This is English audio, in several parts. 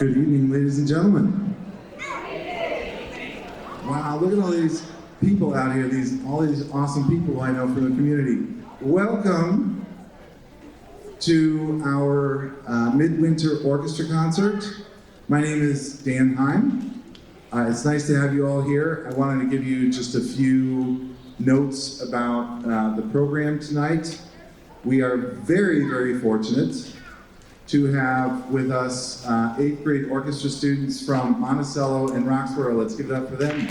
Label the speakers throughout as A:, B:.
A: Good evening, ladies and gentlemen. Wow, look at all these people out here, all these awesome people I know from the community. Welcome to our Midwinter Orchestra concert. My name is Dan Heim. It's nice to have you all here. I wanted to give you just a few notes about the program tonight. We are very, very fortunate to have with us 8th grade orchestra students from Monticello and Roxborough. Let's give it up for them.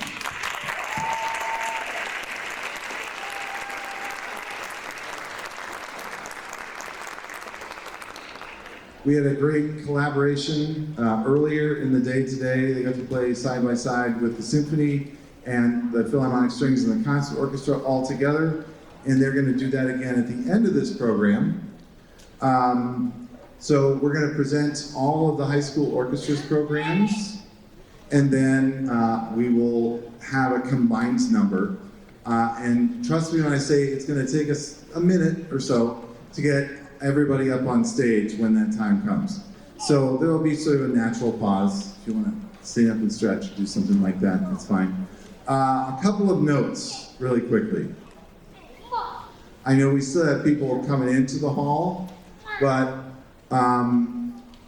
A: We had a great collaboration earlier in the day today. They got to play side by side with the symphony and the Philharmonic Strings and the Concert Orchestra all together, and they're going to do that again at the end of this program. So we're going to present all of the high school orchestra's programs, and then we will have a combined number. And trust me when I say it's going to take us a minute or so to get everybody up on stage when that time comes. So there will be sort of a natural pause. If you want to stand up and stretch or do something like that, that's fine. A couple of notes really quickly. I know we still have people coming into the hall, but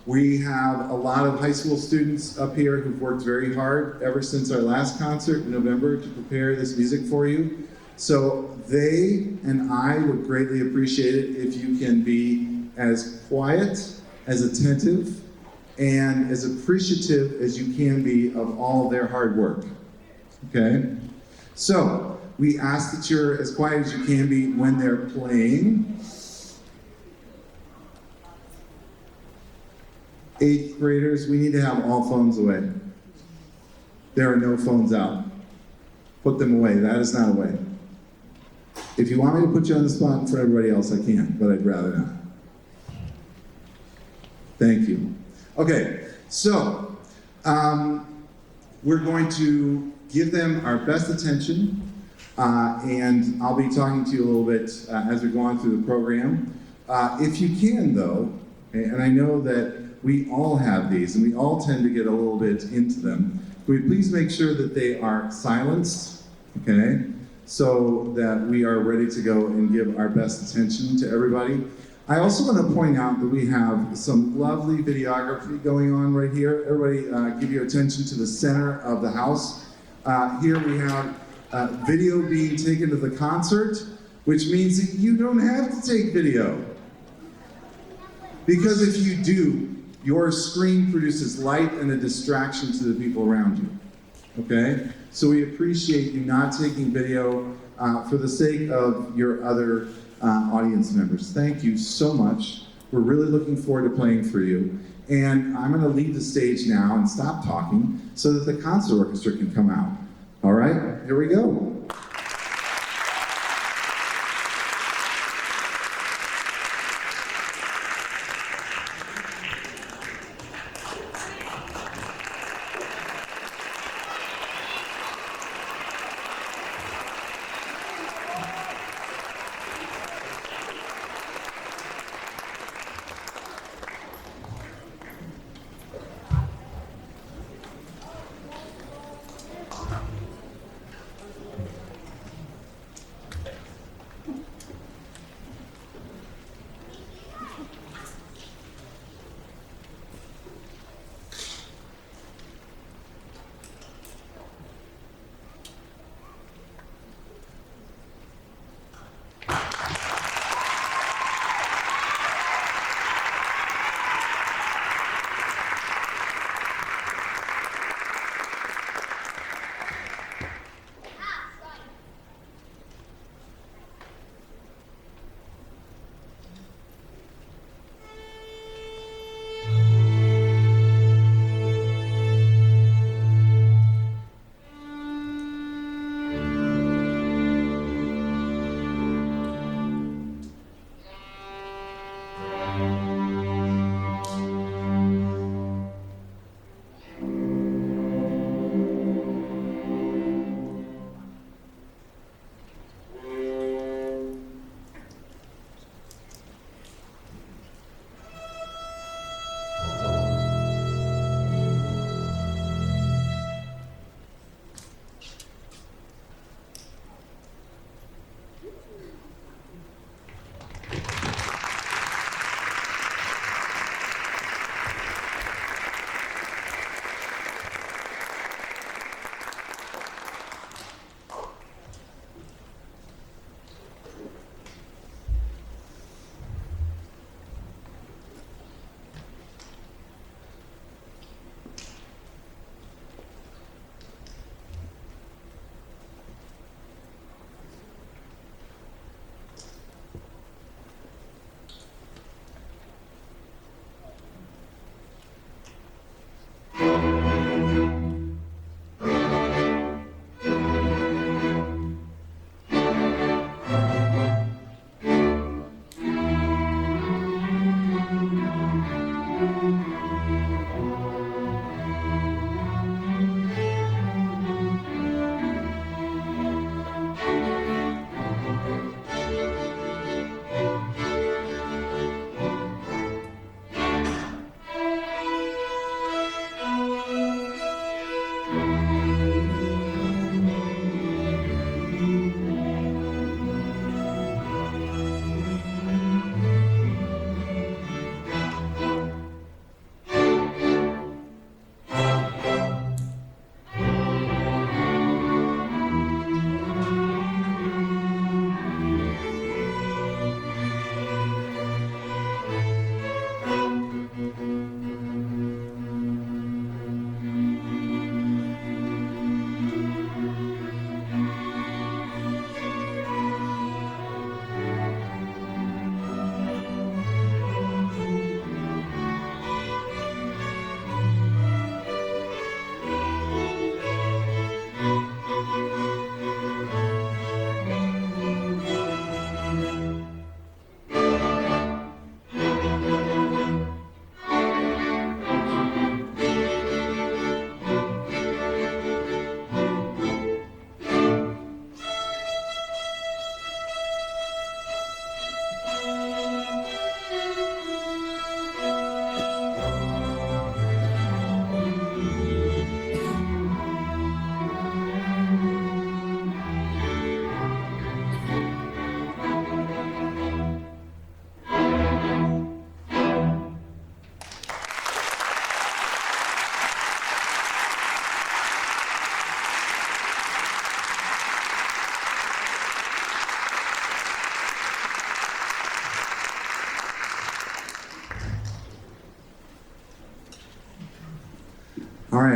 A: we have a lot of high school students up here who've worked very hard ever since our last concert in November to prepare this music for you. So they and I would greatly appreciate it if you can be as quiet, as attentive, and as appreciative as you can be of all of their hard work, okay? So we ask that you're as quiet as you can be when they're playing. 8th graders, we need to have all phones away. There are no phones out. Put them away. That is not a way. If you want me to put you on the spot in front of everybody else, I can, but I'd rather not. Thank you. Okay, so we're going to give them our best attention, and I'll be talking to you a little bit as we go on through the program. If you can, though, okay, and I know that we all have these, and we all tend to get a little bit into them. Would you please make sure that they are silenced, okay? So that we are ready to go and give our best attention to everybody. I also want to point out that we have some lovely videography going on right here. Everybody give your attention to the center of the house. Here we have video being taken to the concert, which means that you don't have to take video. Because if you do, your screen produces light and a distraction to the people around you, okay? So we appreciate you not taking video for the sake of your other audience members. Thank you so much. We're really looking forward to playing for you. And I'm gonna leave the stage now and stop talking so that the concert orchestra can come out. All right, here we go.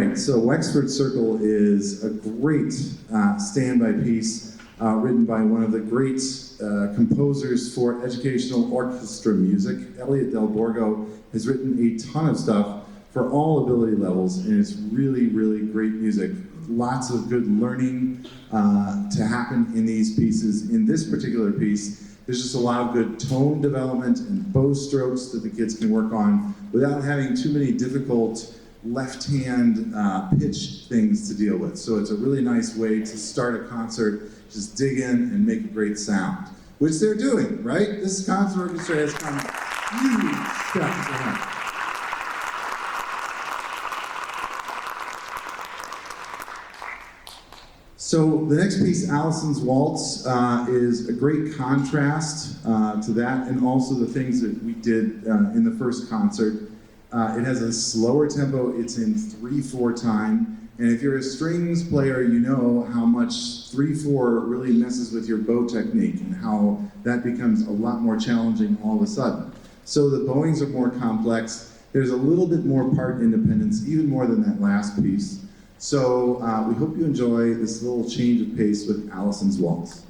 A: right, so Wexford Circle is a great standby piece written by one of the great composers for educational orchestra music. Elliot Del Borgo has written a ton of stuff for all ability levels, and it's really, really great music. Lots of good learning to happen in these pieces. In this particular piece, there's just a lot of good tone development and bow strokes that the kids can work on without having too many difficult left-hand pitch things to deal with. So it's a really nice way to start a concert, just dig in and make a great sound, which they're doing, right? This concert orchestra has come huge steps ahead. So the next piece, Allison's Waltz, is a great contrast to that, and also the things that we did in the first concert. It has a slower tempo, it's in 3/4 time, and if you're a strings player, you know how much 3/4 really messes with your bow technique and how that becomes a lot more challenging all of a sudden. So the bowings are more complex, there's a little bit more part independence, even more than that last piece. So we hope you enjoy this little change of pace with Allison's Waltz.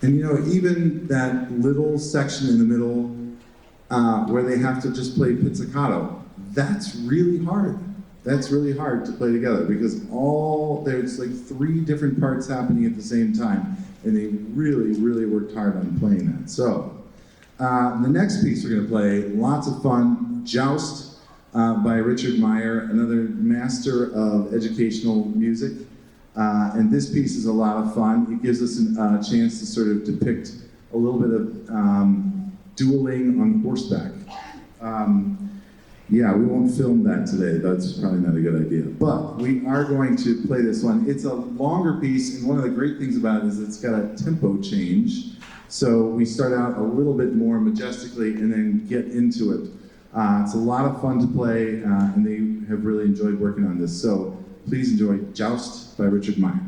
A: And you know, even that little section in the middle where they have to just play pizzicato, that's really hard. That's really hard to play together because there's like 3 different parts happening at the same time, and they really, really worked hard on playing that. So, the next piece we're gonna play, lots of fun, Joust by Richard Meyer, another master of educational music. And this piece is a lot of fun. It gives us a chance to sort of depict a little bit of dueling on horseback. Yeah, we won't film that today. That's probably not a good idea. But we are going to play this one. It's a longer piece, and one of the great things about it is it's got a tempo change. So we start out a little bit more majestically and then get into it. It's a lot of fun to play, and they have really enjoyed working on this. So please enjoy Joust by Richard Meyer.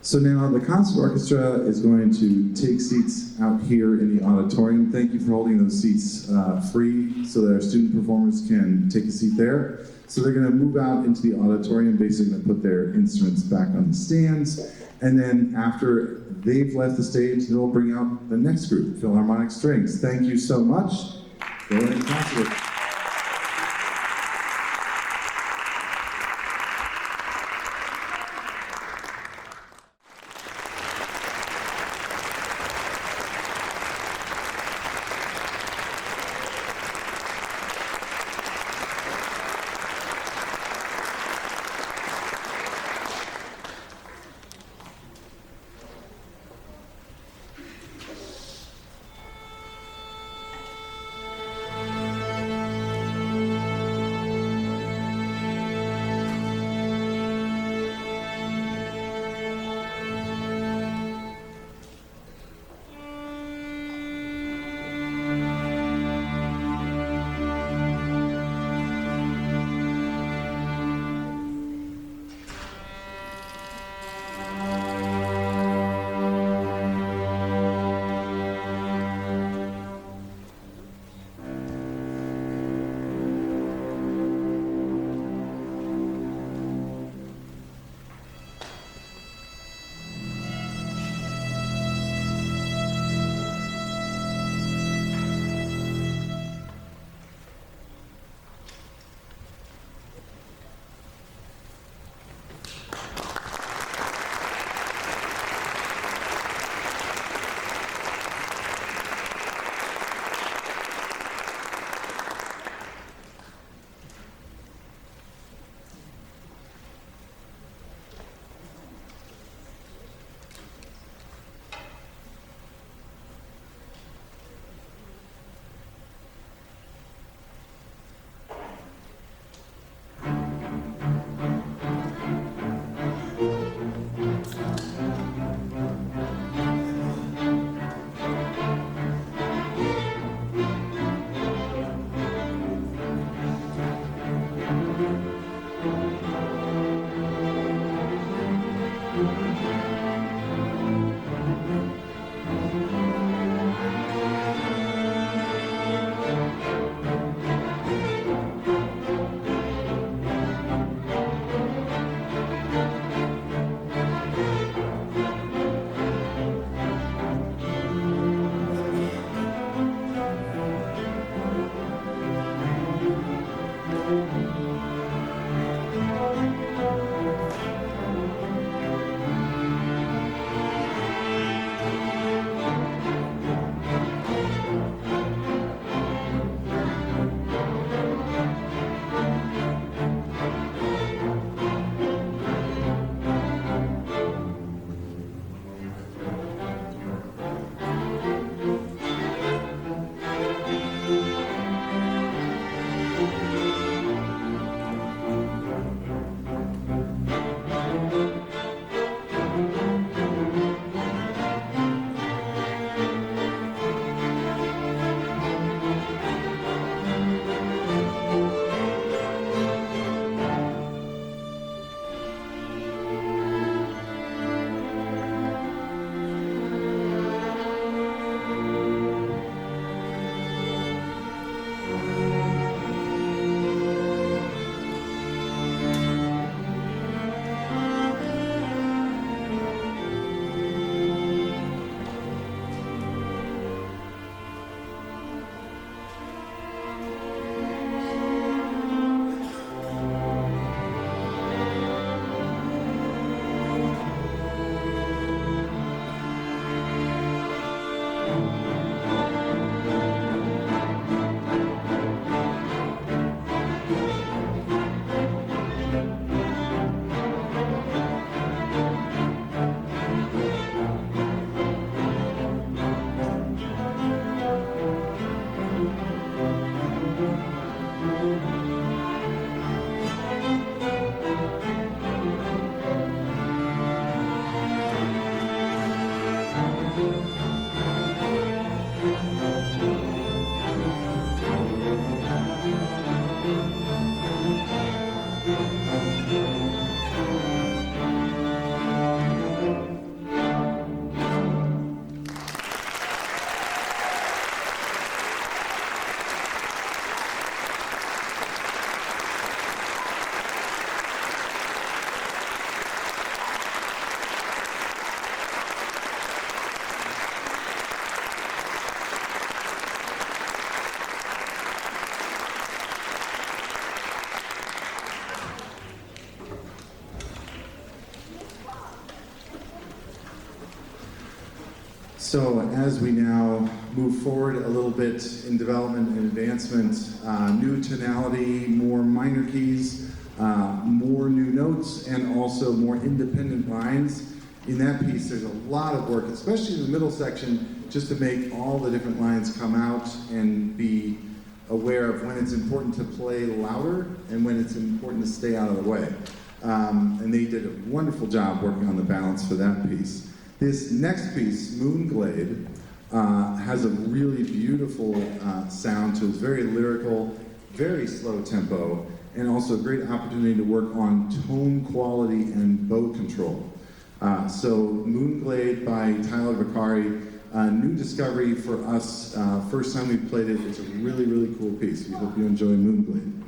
A: So now the concert orchestra is going to take seats out here in the auditorium. Thank you for holding those seats free so that our student performers can take a seat there. So they're going to move out into the auditorium, basically going to put their instruments back on the stands. And then after they've left the stage, they'll bring out the next group, Philharmonic Strings. Thank you so much. Go ahead and concert. So as we now move forward a little bit in development and advancement, new tonality, more minor keys, more new notes, and also more independent lines. In that piece, there's a lot of work, especially in the middle section, just to make all the different lines come out and be aware of when it's important to play louder and when it's important to stay out of the way. And they did a wonderful job working on the balance for that piece. This next piece, Moonglade, has a really beautiful sound to it. It's very lyrical, very slow tempo, and also a great opportunity to work on tone quality and bow control. So Moonglade by Tyler Vicari, new discovery for us. First time we played it, it's a really, really cool piece. We hope you enjoy Moonglade.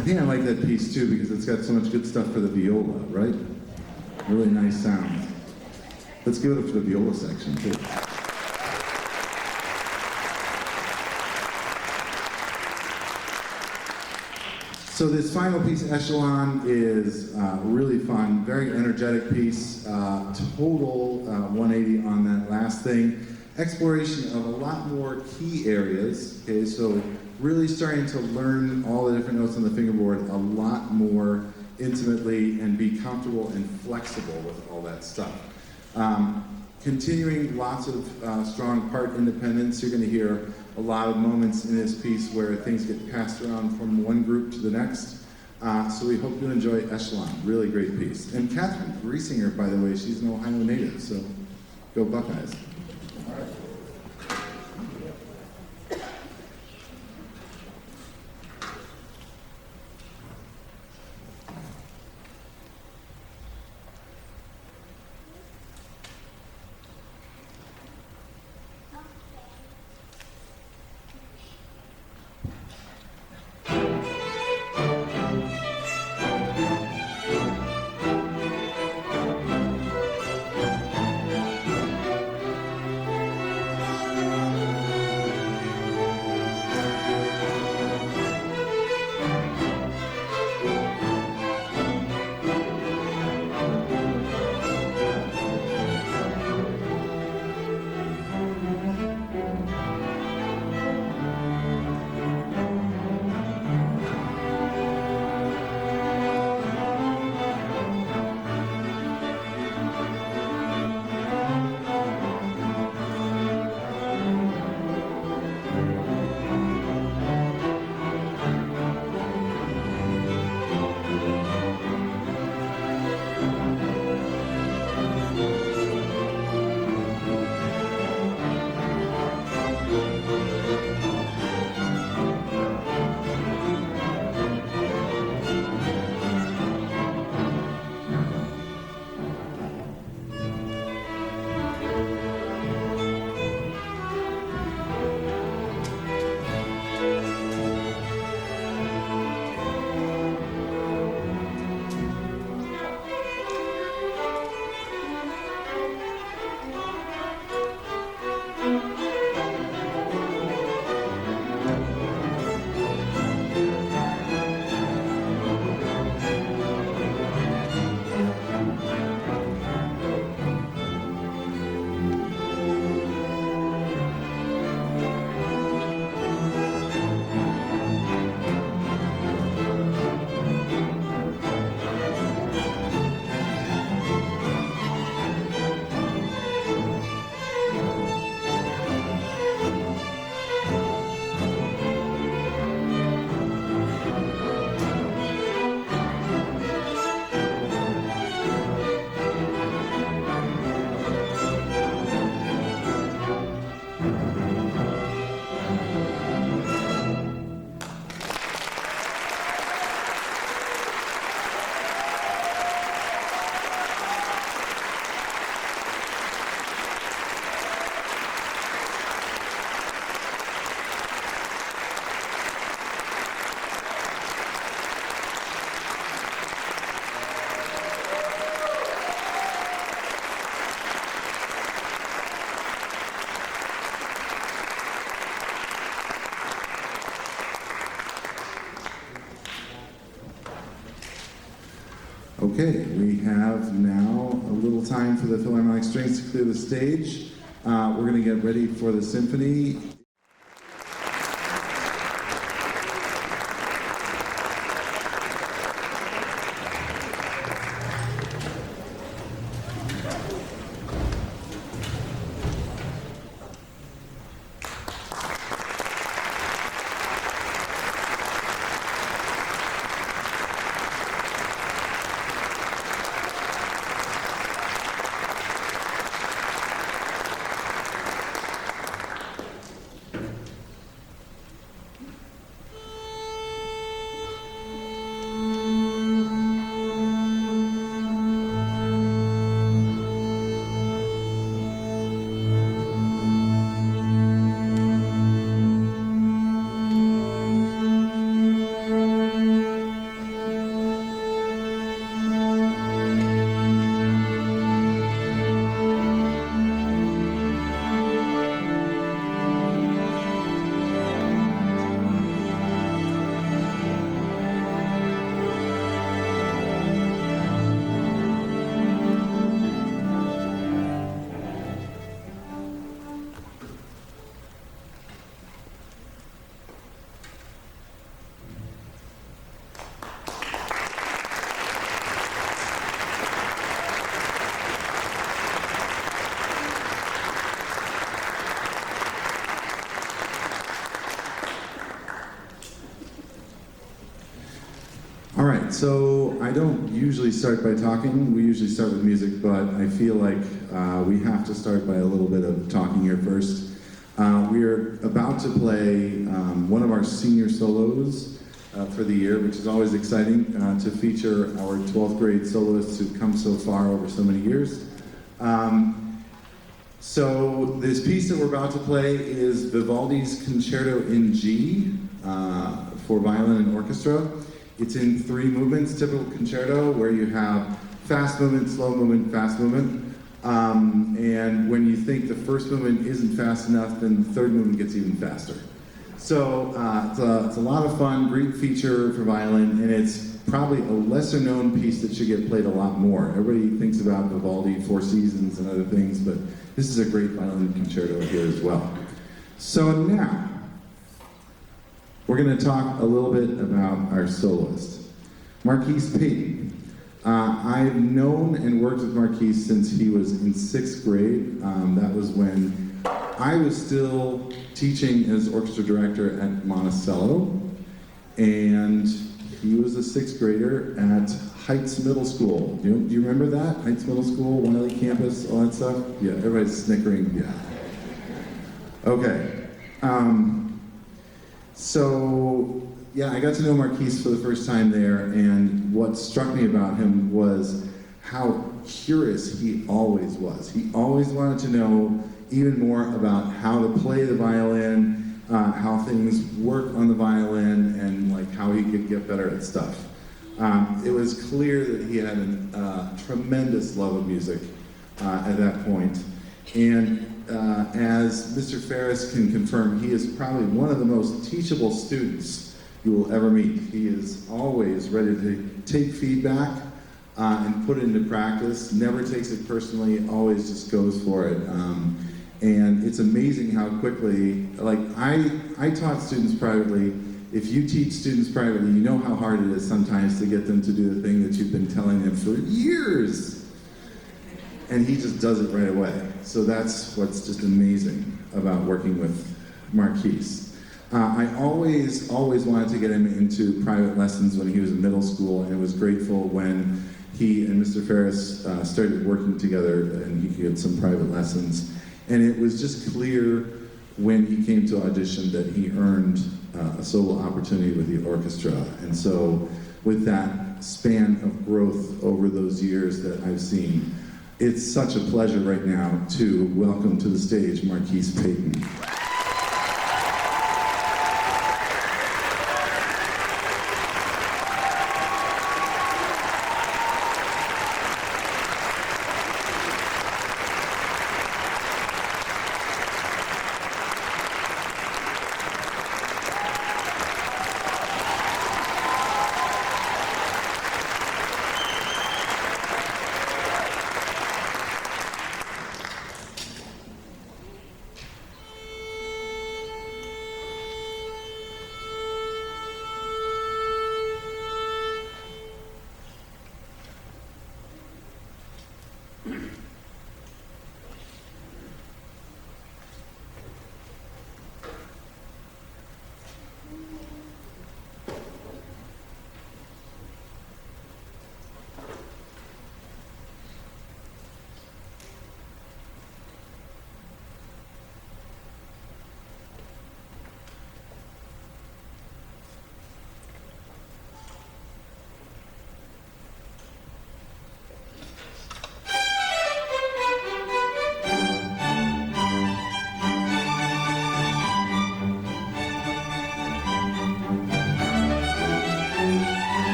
A: I think I like that piece too because it's got so much good stuff for the viola, right? Really nice sound. Let's give it up for the viola section too. So this final piece, Echelon, is really fun, very energetic piece, total 180 on that last thing. Exploration of a lot more key areas, okay, so really starting to learn all the different notes on the fingerboard a lot more intimately and be comfortable and flexible with all that stuff. Continuing lots of strong part independence. You're going to hear a lot of moments in this piece where things get passed around from one group to the next. So we hope you enjoy Echelon. Really great piece. And Catherine Griesinger, by the way, she's an Ohio native, so go Buckeyes. Okay, we have now a little time for the Philharmonic Strings to clear the stage. We're going to get ready for the symphony. right, so I don't usually start by talking. We usually start with music, but I feel like we have to start by a little bit of talking here first. We're about to play one of our senior solos for the year, which is always exciting to feature our 12th grade soloists who've come so far over so many years. So this piece that we're about to play is Vivaldi's Concerto in G for violin and orchestra. It's in 3 movements, typical concerto, where you have fast movement, slow movement, fast movement. And when you think the first movement isn't fast enough, then the third movement gets even faster. So it's a lot of fun, great feature for violin, and it's probably a lesser known piece that should get played a lot more. Everybody thinks about Vivaldi, Four Seasons, and other things, but this is a great violin concerto here as well. So now, we're going to talk a little bit about our soloist, Marquise Payton. I've known and worked with Marquise since he was in 6th grade. That was when I was still teaching as orchestra director at Monticello, and he was a 6th grader at Heights Middle School. Do you remember that? Heights Middle School, Wiley campus, all that stuff? Yeah, everybody's snickering, yeah. Okay. So, yeah, I got to know Marquise for the first time there, and what struck me about him was how curious he always was. He always wanted to know even more about how to play the violin, how things work on the violin, and like how he could get better at stuff. It was clear that he had a tremendous love of music at that point. And as Mr. Ferris can confirm, he is probably one of the most teachable students you will ever meet. He is always ready to take feedback and put it into practice, never takes it personally, always just goes for it. And it's amazing how quickly, like I taught students privately. If you teach students privately, you know how hard it is sometimes to get them to do the thing that you've been telling them for years. And he just does it right away. So that's what's just amazing about working with Marquise. I always wanted to get him into private lessons when he was in middle school, and was grateful when he and Mr. Ferris started working together and he could get some private lessons. And it was just clear when he came to audition that he earned a solo opportunity with the orchestra. And so with that span of growth over those years that I've seen, it's such a pleasure right now to welcome to the stage Marquise Payton.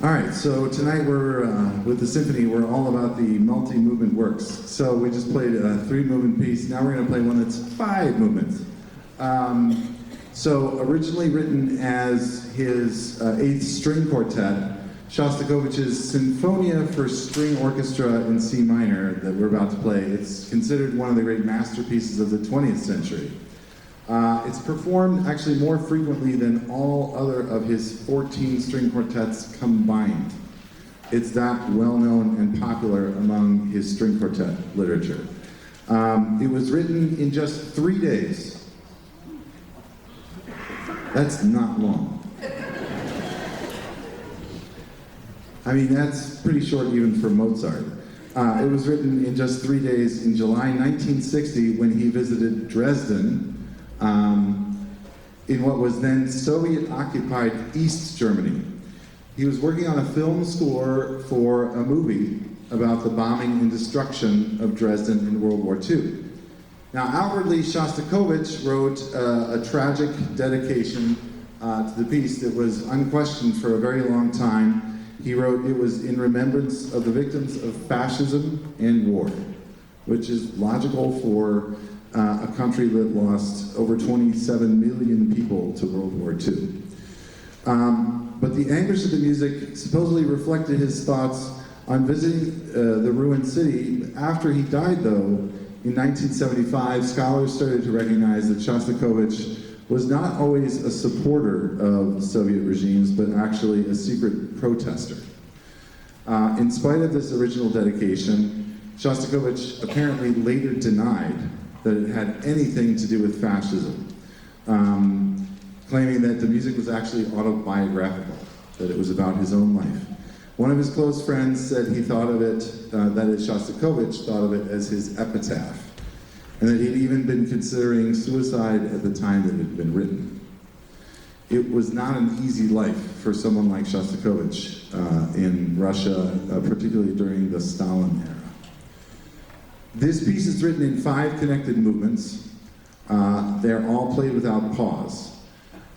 A: All right, so tonight we're, with the symphony, we're all about the multi-movement works. So we just played a 3-movement piece. Now we're going to play one that's 5 movements. So originally written as his 8th string quartet, Shostakovich's Sinfonia for String Orchestra in C minor that we're about to play, it's considered one of the great masterpieces of the 20th century. It's performed actually more frequently than all other of his 14 string quartets combined. It's that well-known and popular among his string quartet literature. It was written in just 3 days. That's not long. I mean, that's pretty short even for Mozart. It was written in just 3 days in July 1960 when he visited Dresden, in what was then Soviet-occupied East Germany. He was working on a film score for a movie about the bombing and destruction of Dresden in World War II. Now, outwardly, Shostakovich wrote a tragic dedication to the piece that was unquestioned for a very long time. He wrote, it was in remembrance of the victims of fascism and war, which is logical for a country that lost over 27 million people to World War II. But the anguish of the music supposedly reflected his thoughts on visiting the ruined city. After he died, though, in 1975, scholars started to recognize that Shostakovich was not always a supporter of Soviet regimes, but actually a secret protester. In spite of this original dedication, Shostakovich apparently later denied that it had anything to do with fascism, claiming that the music was actually autobiographical, that it was about his own life. One of his close friends said he thought of it, that is Shostakovich thought of it as his epitaph, and that he'd even been considering suicide at the time that it had been written. It was not an easy life for someone like Shostakovich in Russia, particularly during the Stalin era. This piece is written in 5 connected movements. They're all played without pause.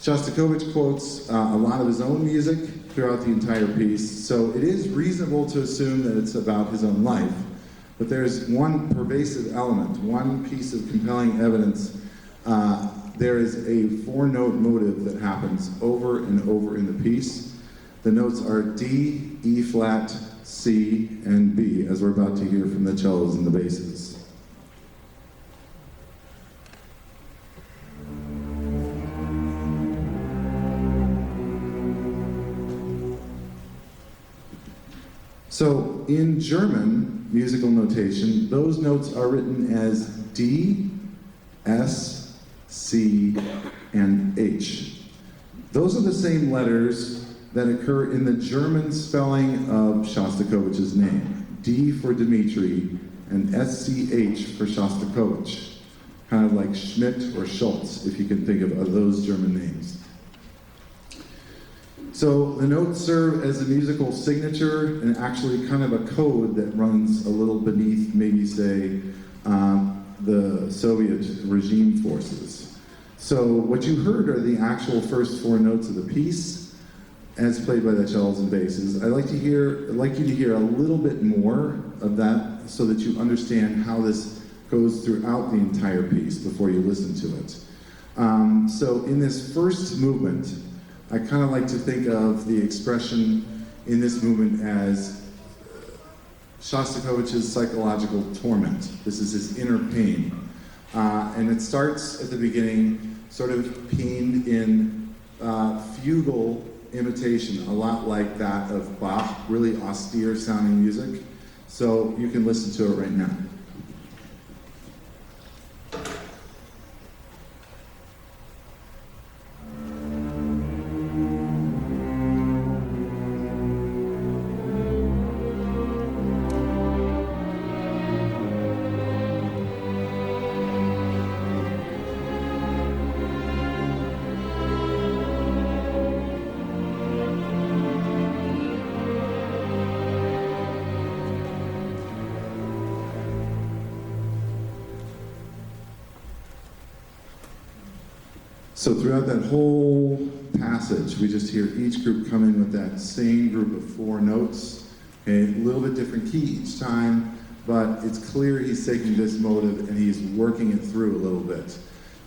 A: Shostakovich quotes a lot of his own music throughout the entire piece, so it is reasonable to assume that it's about his own life. But there's one pervasive element, one piece of compelling evidence. There is a 4-note motive that happens over and over in the piece. The notes are D, E flat, C, and B, as we're about to hear from the cellos and the basses. So in German musical notation, those notes are written as D, S, C, and H. Those are the same letters that occur in the German spelling of Shostakovich's name. D for Dmitri and SCH for Shostakovich. Kind of like Schmidt or Schultz, if you can think of those German names. So the notes serve as a musical signature and actually kind of a code that runs a little beneath, maybe say, the Soviet regime forces. So what you heard are the actual first 4 notes of the piece, as played by the cellos and basses. I'd like you to hear a little bit more of that so that you understand how this goes throughout the entire piece before you listen to it. So in this first movement, I kind of like to think of the expression in this movement as Shostakovich's psychological torment. This is his inner pain. And it starts at the beginning, sort of pained in fugal imitation, a lot like that of Bach, really austere sounding music. So you can listen to it right now. So throughout that whole passage. We just hear each group come in with that same group of 4 notes, okay? A little bit different key each time, but it's clear he's taking this motive and he's working it through a little bit.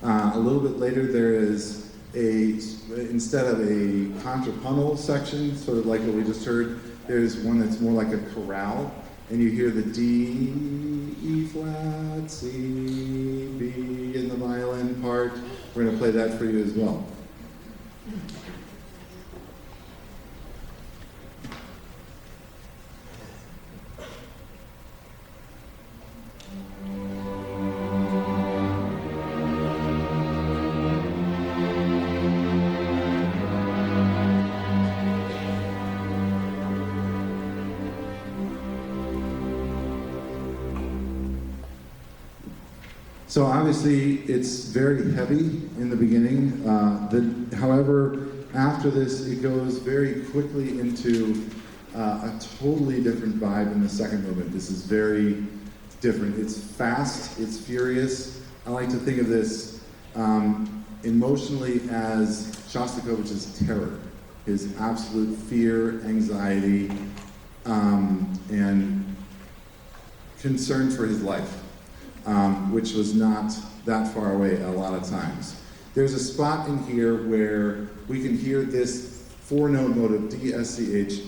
A: A little bit later, there is instead of a contrapuntal section, sort of like what we just heard, there's one that's more like a chorale, and you hear the D, E flat, C, B in the violin part. We're going to play that for you as well. So obviously it's very heavy in the beginning. However, after this, it goes very quickly into a totally different vibe in the second movement. This is very different. It's fast, it's furious. I like to think of this emotionally as Shostakovich's terror, his absolute fear, anxiety, and concern for his life. Which was not that far away a lot of times. There's a spot in here where we can hear this 4-note motive, D, S, C, H,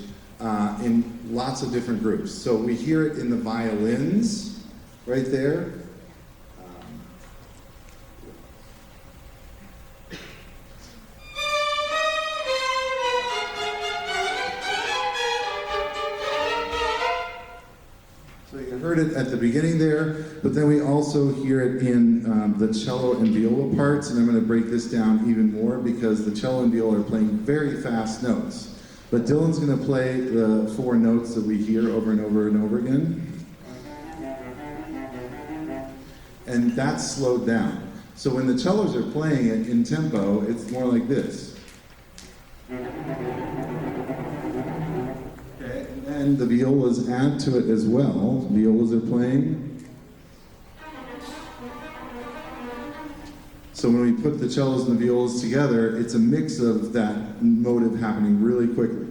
A: in lots of different groups. So we hear it in the violins, right there. Heard it at the beginning there, but then we also hear it in the cello and viola parts, and I'm going to break this down even more because the cello and viola are playing very fast notes. But Dylan's going to play the 4 notes that we hear over and over and over again. And that's slowed down. So when the cellos are playing it in tempo, it's more like this. And the violas add to it as well. Violas are playing. So when we put the cellos and the violas together, it's a mix of that motive happening really quickly.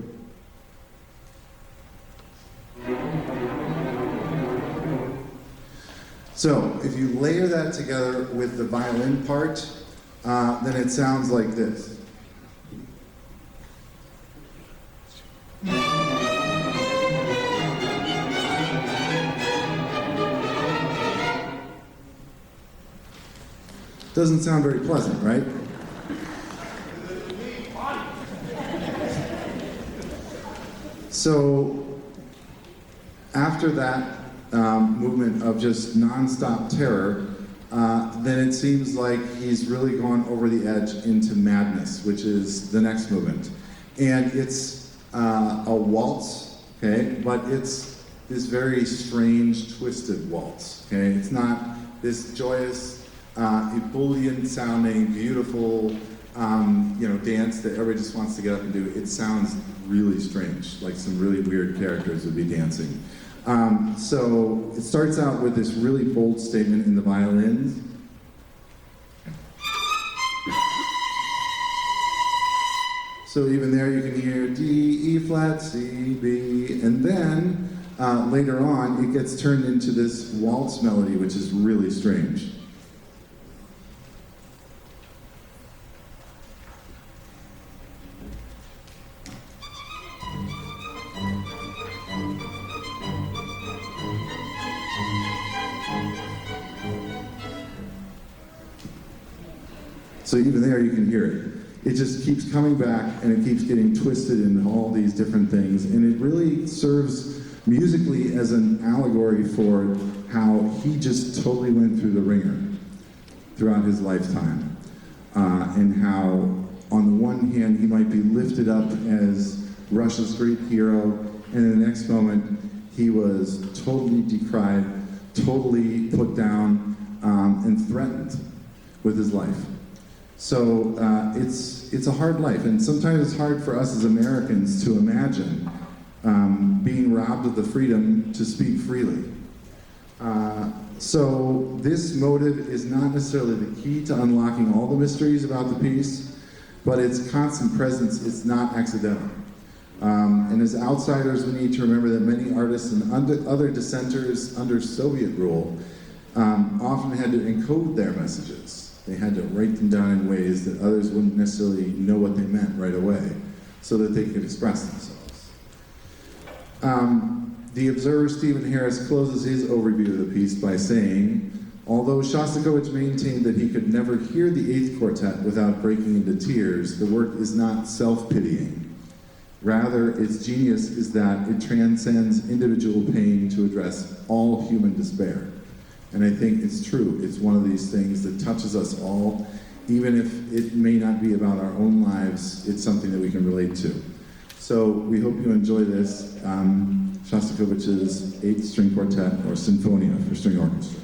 A: So if you layer that together with the violin part, then it sounds like this. Doesn't sound very pleasant, right? So after that movement of just nonstop terror, then it seems like he's really gone over the edge into madness, which is the next movement. And it's a waltz, okay? But it's this very strange, twisted waltz, okay? It's not this joyous, ebullient sounding, beautiful, dance that everybody just wants to get up and do. It sounds really strange, like some really weird characters would be dancing. So it starts out with this really bold statement in the violins. So even there you can hear D, E flat, C, B, and then later on it gets turned into this waltz melody, which is really strange. So even there you can hear it. It just keeps coming back and it keeps getting twisted into all these different things. And it really serves musically as an allegory for how he just totally went through the ringer throughout his lifetime. And how on the one hand he might be lifted up as Russia's great hero, and in the next moment he was totally decried, totally put down, and threatened with his life. So it's a hard life, and sometimes it's hard for us as Americans to imagine being robbed of the freedom to speak freely. So this motive is not necessarily the key to unlocking all the mysteries about the piece, but its constant presence is not accidental. And as outsiders, we need to remember that many artists and other dissenters under Soviet rule often had to encode their messages. They had to write them down in ways that others wouldn't necessarily know what they meant right away, so that they could express themselves. The Observer Stephen Harris closes his overview of the piece by saying, although Shostakovich maintained that he could never hear the Eighth Quartet without breaking into tears, the work is not self-pitying. Rather, its genius is that it transcends individual pain to address all human despair. And I think it's true. It's one of these things that touches us all, even if it may not be about our own lives, it's something that we can relate to. So we hope you enjoy this, Shostakovich's 8th String Quartet, or Sinfonia for String Orchestra.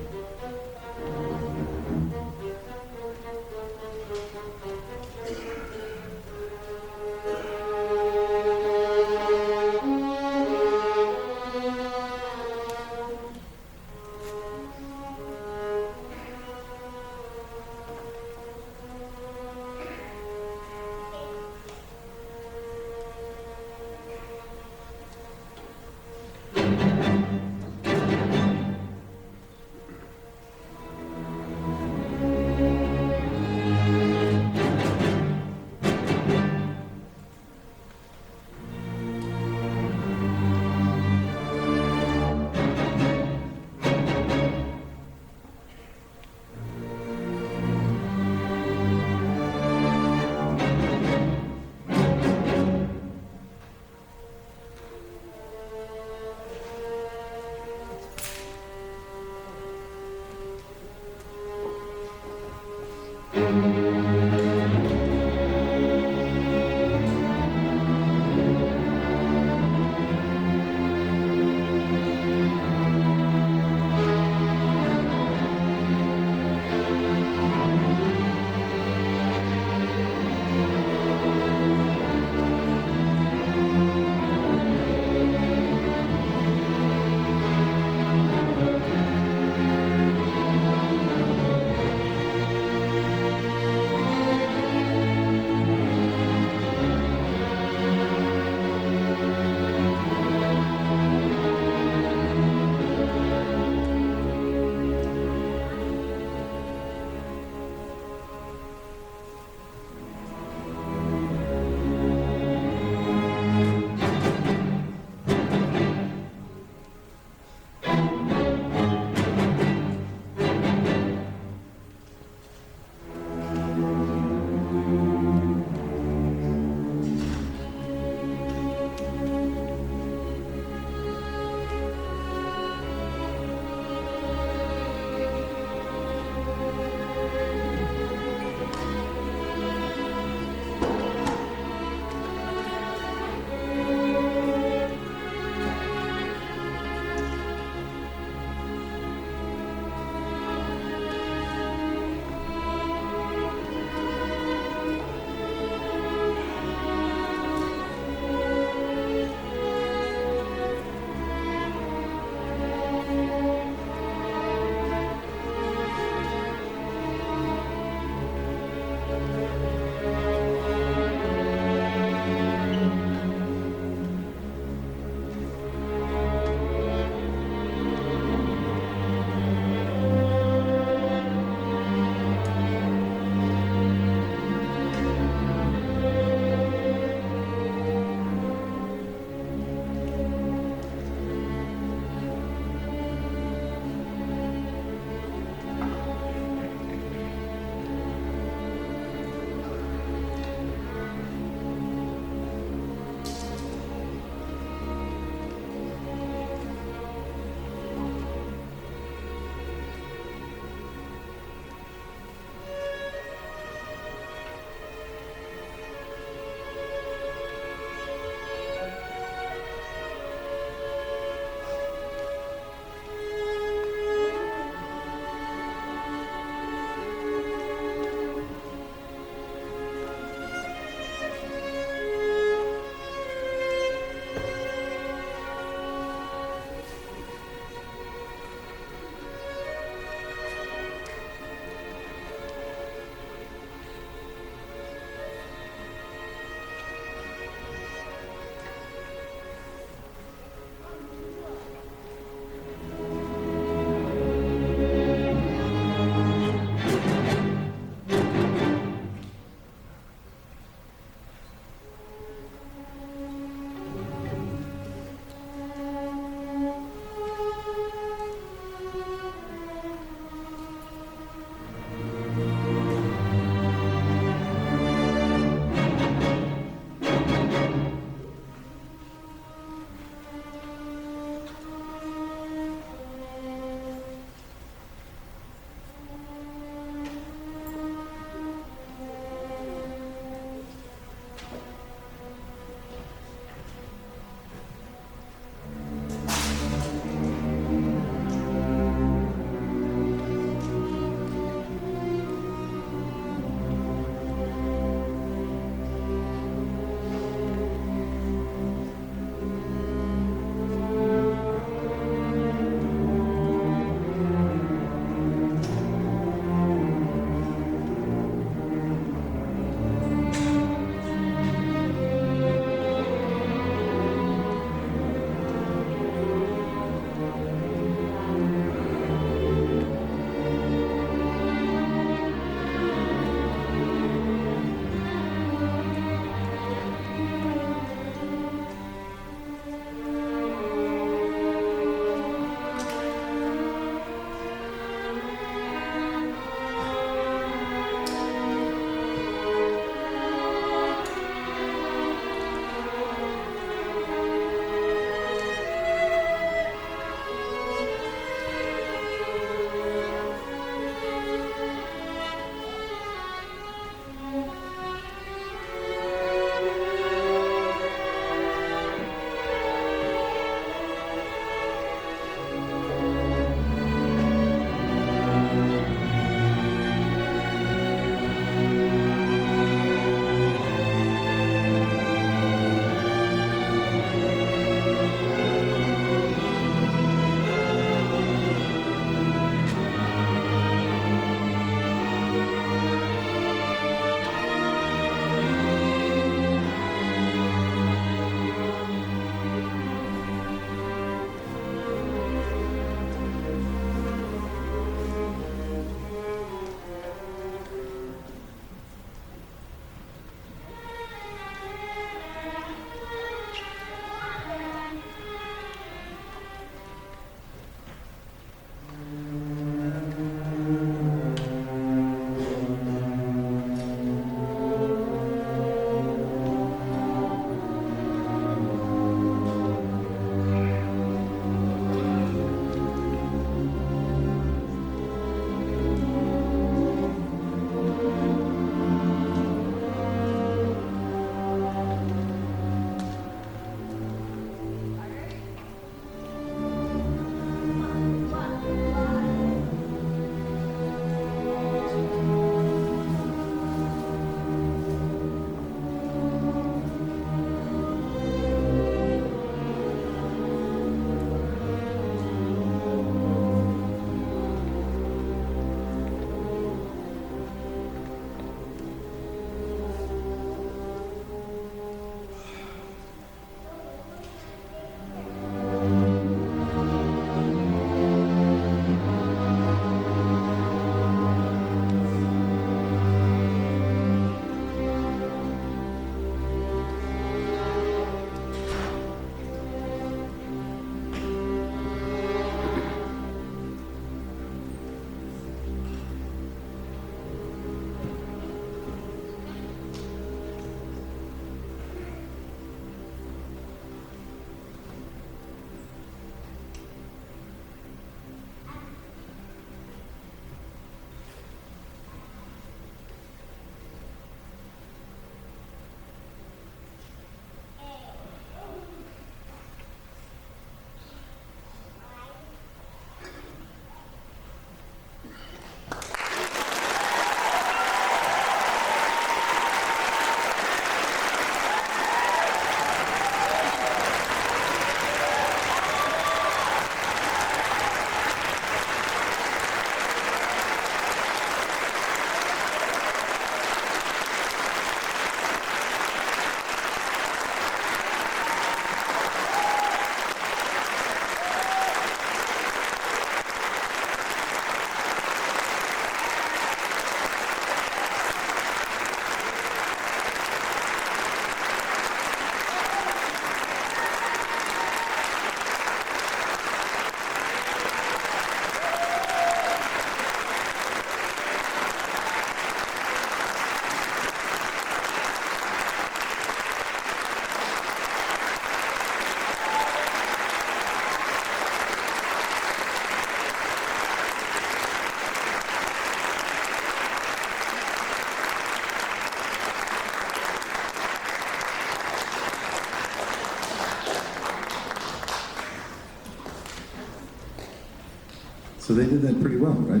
A: So they did that pretty well, right?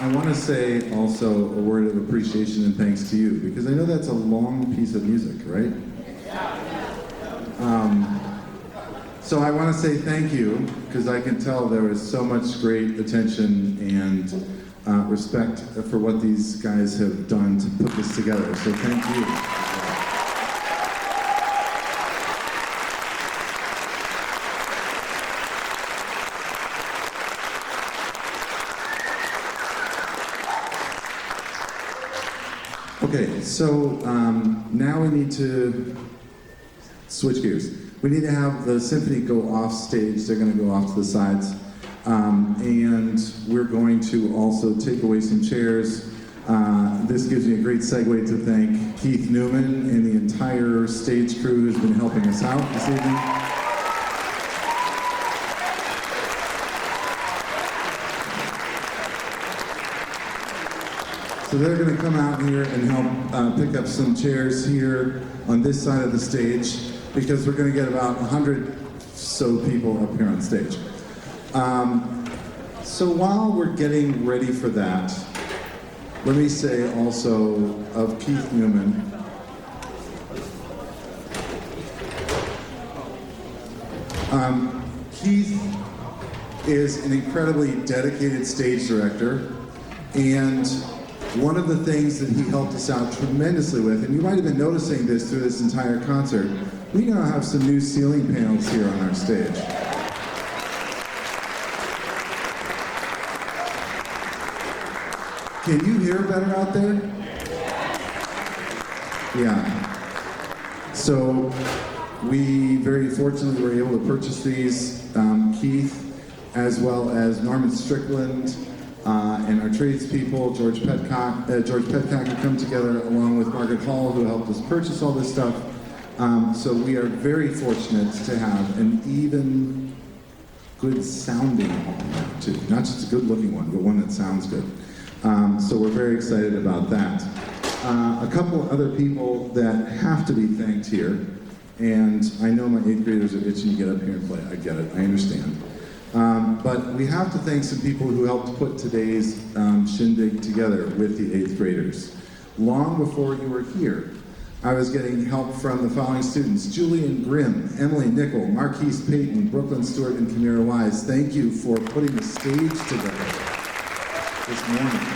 A: I want to say also a word of appreciation and thanks to you, because I know that's a long piece of music, right? So I want to say thank you, because I can tell there was so much great attention and respect for what these guys have done to put this together. So thank you. Okay, so now we need to switch gears. We need to have the symphony go off stage. They're going to go off to the sides. And we're going to also take away some chairs. This gives me a great segue to thank Keith Newman and the entire stage crew who's been helping us out this evening. So they're going to come out here and help pick up some chairs here on this side of the stage, because we're going to get about 100 so people up here on stage. So while we're getting ready for that, let me say also of Keith Newman, Keith is an incredibly dedicated stage director, and one of the things that he helped us out tremendously with, and you might have been noticing this through this entire concert, we now have some new ceiling panels here on our stage. Can you hear better out there? Yeah. So we very fortunately were able to purchase these. Keith, as well as Norman Strickland, and our tradespeople, George Petcock have come together along with Margaret Hall, who helped us purchase all this stuff. So we are very fortunate to have an even good sounding hall now too. Not just a good looking one, but one that sounds good. So we're very excited about that. A couple other people that have to be thanked here, and I know my 8th graders are itching to get up here and play. I get it, I understand. But we have to thank some people who helped put today's shindig together with the 8th graders. Long before you were here, I was getting help from the following students: Julian Grimm, Emily Nickel, Marquise Payton, Brooklyn Stewart, and Kamira Wise. Thank you for putting the stage together this morning.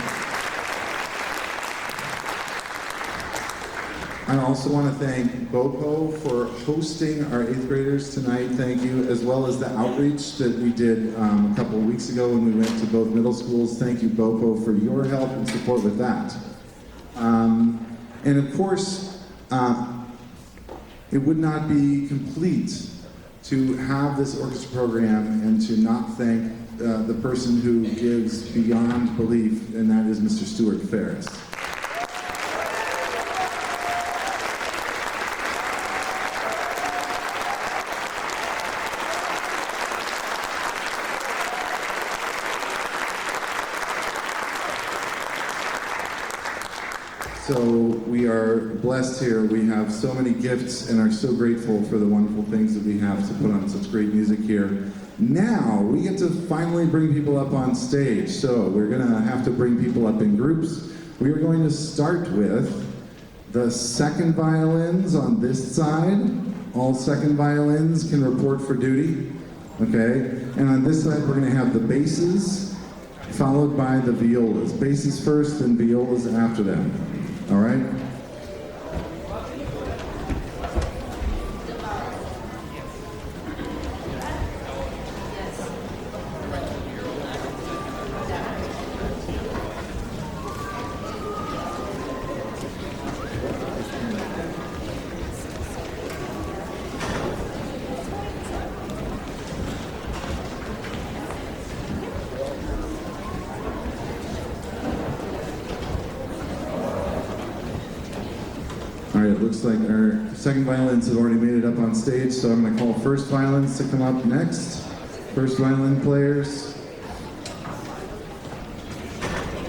A: I also want to thank Bopo for hosting our 8th graders tonight. Thank you, as well as the outreach that we did a couple of weeks ago when we went to both middle schools. Thank you, Bopo, for your help and support with that. And of course, it would not be complete to have this orchestra program and to not thank the person who gives beyond belief, and that is Mr. Stuart Ferris. So we are blessed here. We have so many gifts and are so grateful for the wonderful things that we have to put on such great music here. Now we get to finally bring people up on stage. So we're gonna have to bring people up in groups. We are going to start with the second violins on this side. All second violins can report for duty, okay? And on this side we're gonna have the basses, followed by the violas. Basses first and violas after them. All right? All right, it looks like our second violins have already made it up on stage, so I'm going to call first violins to come up next. First violin players.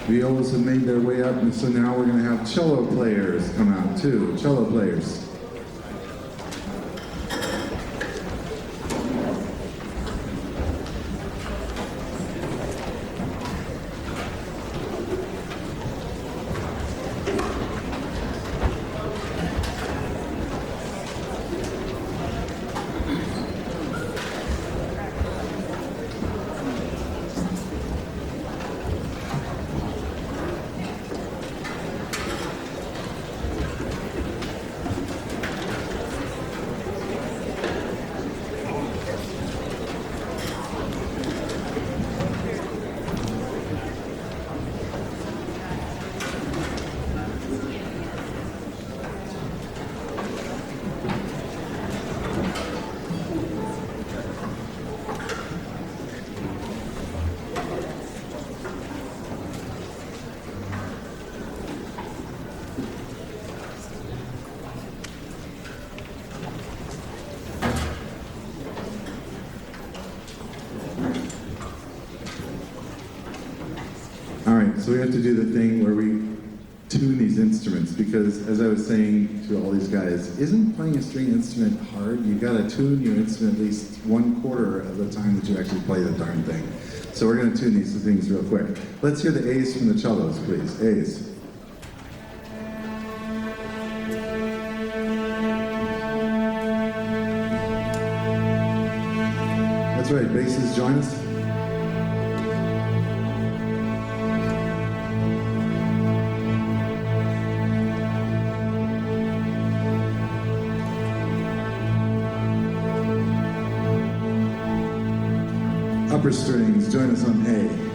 A: Violas have made their way up, and so now we're going to have cello players come out too. Cello players. All right, so we have to do the thing where we tune these instruments because, as I was saying to all these guys, isn't playing a string instrument hard? You got to tune your instrument at least 1/4 of the time that you actually play the darn thing. So we're going to tune these things real quick. Let's hear the A's from the cellos, please. A's. That's right, basses, join us. Upper strings, join us on A.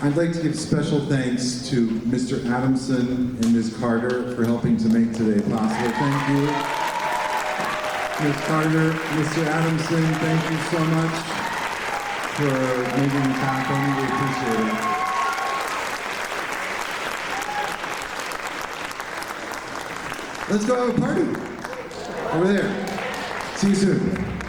A: I'd like to give special thanks to Mr. Adamson and Ms. Carter for helping to make today possible. Thank you. Ms. Carter, Mr. Adamson, thank you so much for making this happen. We appreciate it. Let's go have a party over there. See you soon.